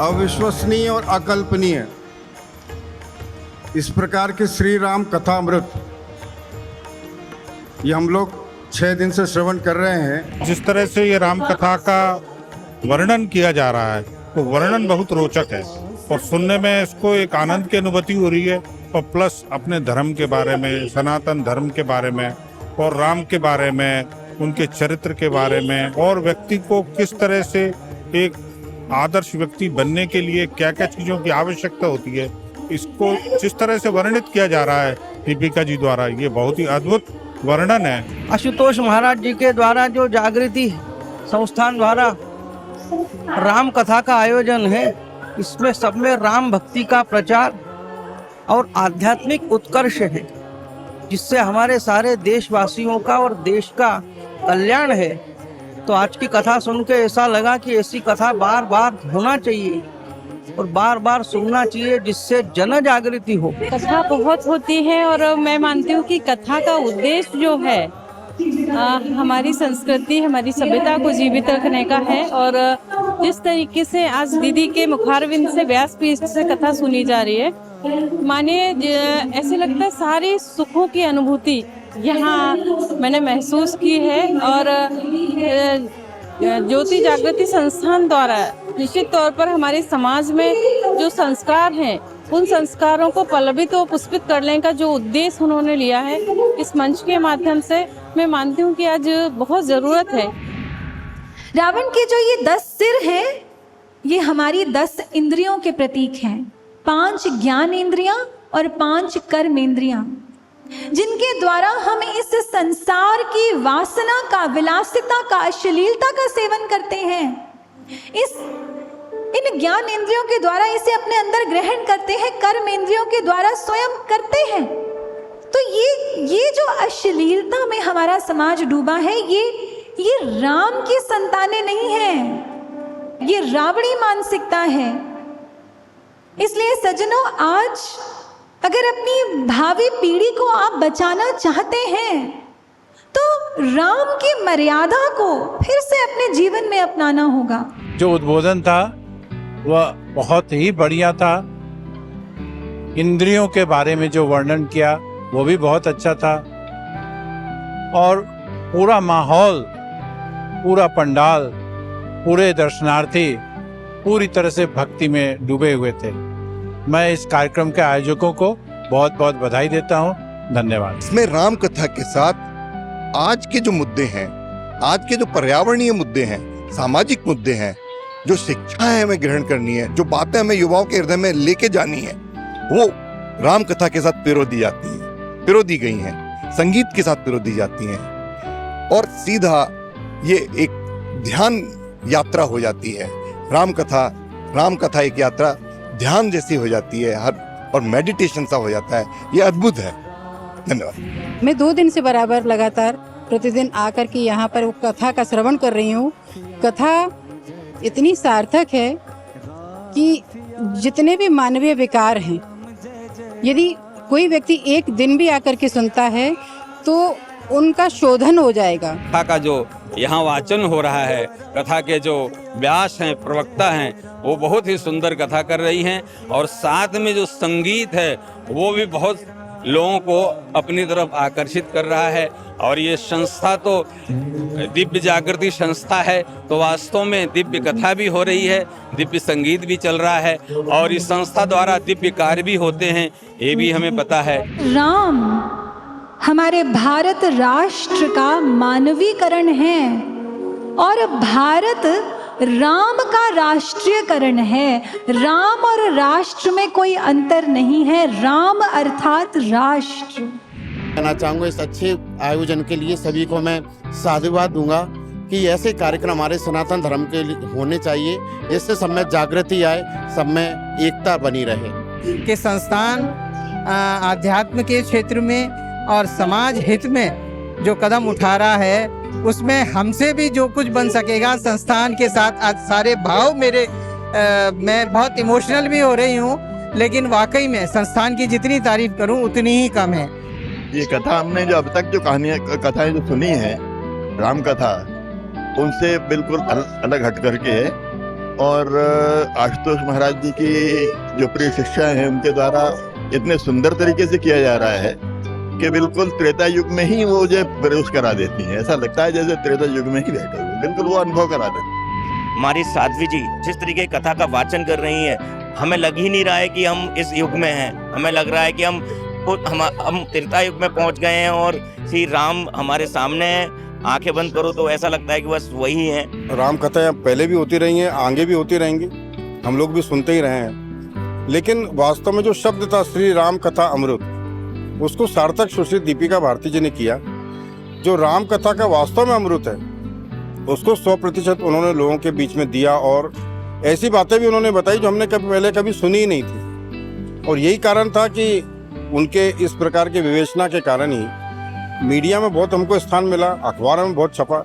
अविश्वसनीय और अकल्पनीय इस प्रकार के श्री राम कथामृत ये हम लोग 6 दिन से श्रवण कर रहे हैं। जिस तरह से ये राम कथा का वर्णन किया जा रहा है तो वर्णन बहुत रोचक है और सुनने में इसको एक आनंद की अनुभूति हो रही है और प्लस अपने धर्म के बारे में, सनातन धर्म के बारे में और राम के बारे में, उनके चरित्र के बारे में और व्यक्ति को किस तरह से एक आदर्श व्यक्ति बनने के लिए क्या क्या चीजों की आवश्यकता होती है, इसको जिस तरह से वर्णित किया जा रहा है दीपिका जी द्वारा, ये बहुत ही अद्भुत वर्णन है। आशुतोष महाराज जी के द्वारा जो जागृति संस्थान द्वारा राम कथा का आयोजन है, इसमें सब में राम भक्ति का प्रचार और आध्यात्मिक उत्कर्ष है, जिससे हमारे सारे देशवासियों का और देश का कल्याण है। तो आज की कथा सुन के ऐसा लगा कि ऐसी कथा बार बार होना चाहिए और बार बार सुनना चाहिए, जिससे जन जागृति हो। कथा बहुत होती है और मैं मानती हूँ कि कथा का उद्देश्य जो है हमारी संस्कृति, हमारी सभ्यता को जीवित रखने का है। और जिस तरीके से आज दीदी के मुखारविंद से व्यासपीठ से कथा सुनी जा रही है, मानिए ऐसे लगता है सारे सुखों की अनुभूति यहाँ मैंने महसूस की है। और ज्योति जागृति संस्थान द्वारा निश्चित तौर पर हमारे समाज में जो संस्कार हैं, उन संस्कारों को पल्लवित और पुष्पित करने का जो उद्देश्य उन्होंने लिया है इस मंच के माध्यम से, मैं मानती हूँ कि आज बहुत ज़रूरत है। रावण के जो ये 10 सिर हैं, ये हमारी 10 इंद्रियों के प्रतीक हैं। 5 ज्ञान इंद्रियां और 5 कर्म इंद्रियां, जिनके द्वारा हम इस संसार की वासना का, विलासिता का, अश्लीलता का सेवन करते हैं। इन ज्ञान इंद्रियों के द्वारा इसे अपने अंदर ग्रहण करते हैं, कर्म इंद्रियों के द्वारा स्वयं करते हैं। तो ये जो अश्लीलता में हमारा समाज डूबा है, ये राम की संतानें नहीं हैं, ये रावणी मानसिकता है। इसलिए सज्जनों, आज अगर अपनी भावी पीढ़ी को आप बचाना चाहते हैं तो राम की मर्यादा को फिर से अपने जीवन में अपनाना होगा। जो उद्बोधन था वह बहुत ही बढ़िया था। इंद्रियों के बारे में जो वर्णन किया वो भी बहुत अच्छा था और पूरा माहौल, पूरा पंडाल, पूरे दर्शनार्थी पूरी तरह से भक्ति में डूबे हुए थे। मैं इस कार्यक्रम के आयोजकों को बहुत बहुत बधाई देता हूँ। धन्यवाद। इसमें राम कथा के साथ आज के जो मुद्दे हैं, आज के जो पर्यावरणीय मुद्दे हैं, सामाजिक मुद्दे हैं, जो शिक्षा है हमें ग्रहण करनी है, जो बातें हमें युवाओं के हृदय में लेके जानी है, वो राम कथा के साथ पिरो दी गई हैं, संगीत के साथ पिरो दी जाती हैं और सीधा ये एक ध्यान यात्रा हो जाती है। राम कथा एक यात्रा ध्यान जैसी हो जाती है, और मेडिटेशन सा हो जाता है। ये अद्भुत है। धन्यवाद। मैं 2 दिन से बराबर लगातार प्रतिदिन आकर के यहाँ पर वो कथा का श्रवण कर रही हूँ। कथा इतनी सार्थक है कि जितने भी मानवीय विकार हैं, यदि कोई व्यक्ति एक दिन भी आकर के सुनता है तो उनका शोधन हो जाएगा। कथा का जो यहाँ वाचन हो रहा है, कथा के जो व्यास हैं, प्रवक्ता हैं, वो बहुत ही सुंदर कथा कर रही हैं और साथ में जो संगीत है वो भी बहुत लोगों को अपनी तरफ आकर्षित कर रहा है। और ये संस्था तो दिव्य जागृति संस्था है, तो वास्तव में दिव्य कथा भी हो रही है, दिव्य संगीत भी चल रहा है और इस संस्था द्वारा दिव्य कार्य भी होते हैं, ये भी हमें पता है। राम हमारे भारत राष्ट्र का मानवीकरण है और भारत राम का राष्ट्रीयकरण है। राम और राष्ट्र में कोई अंतर नहीं है, राम अर्थात राष्ट्र। कहना चाहूँगा इस अच्छे आयोजन के लिए सभी को मैं साधुवाद दूंगा कि ऐसे कार्यक्रम हमारे सनातन धर्म के होने चाहिए, इससे सब में जागृति आए, सब में एकता बनी रहे। कि संस्थान आध्यात्म के क्षेत्र में और समाज हित में जो कदम उठा रहा है, उसमें हमसे भी जो कुछ बन सकेगा संस्थान के साथ। आज सारे भाव मेरे मैं बहुत इमोशनल भी हो रही हूँ, लेकिन वाकई में संस्थान की जितनी तारीफ करूँ उतनी ही कम है। ये कथा हमने जो अब तक जो कथाएं जो सुनी है, राम कथा, उनसे बिल्कुल अलग हट करके है और आशुतोष महाराज जी की जो प्रिय शिक्षाएं हैं उनके द्वारा इतने सुंदर तरीके से किया जा रहा है कि बिल्कुल त्रेता युग में ही वो जो प्रवेश करा देती हैं। ऐसा लगता है जैसे त्रेता युग में ही बैठे हुए, बिल्कुल वो अनुभव करा देती हैं। हमारी साध्वी जी जिस तरीके की कथा का वाचन कर रही है, हमें लग ही नहीं रहा है कि हम इस युग में हैं। हमें लग रहा है कि हम त्रेता युग में पहुंच गए हैं और श्री राम हमारे सामने हैं। आंखें बंद करो तो ऐसा लगता है कि बस वही है। राम कथाएं पहले भी होती रही हैं, आगे भी होती रहेंगी, हम लोग भी सुनते ही रहे हैं। लेकिन वास्तव में जो शब्द था श्री राम कथा अमृत, उसको सार्थक सुश्री दीपिका भारती जी ने किया। जो राम कथा का वास्तव में अमृत है उसको 100% उन्होंने लोगों के बीच में दिया और ऐसी बातें भी उन्होंने बताई जो हमने कभी सुनी ही नहीं थी। और यही कारण था कि उनके इस प्रकार के विवेचना के कारण ही मीडिया में बहुत हमको स्थान मिला, अखबारों में बहुत छपा।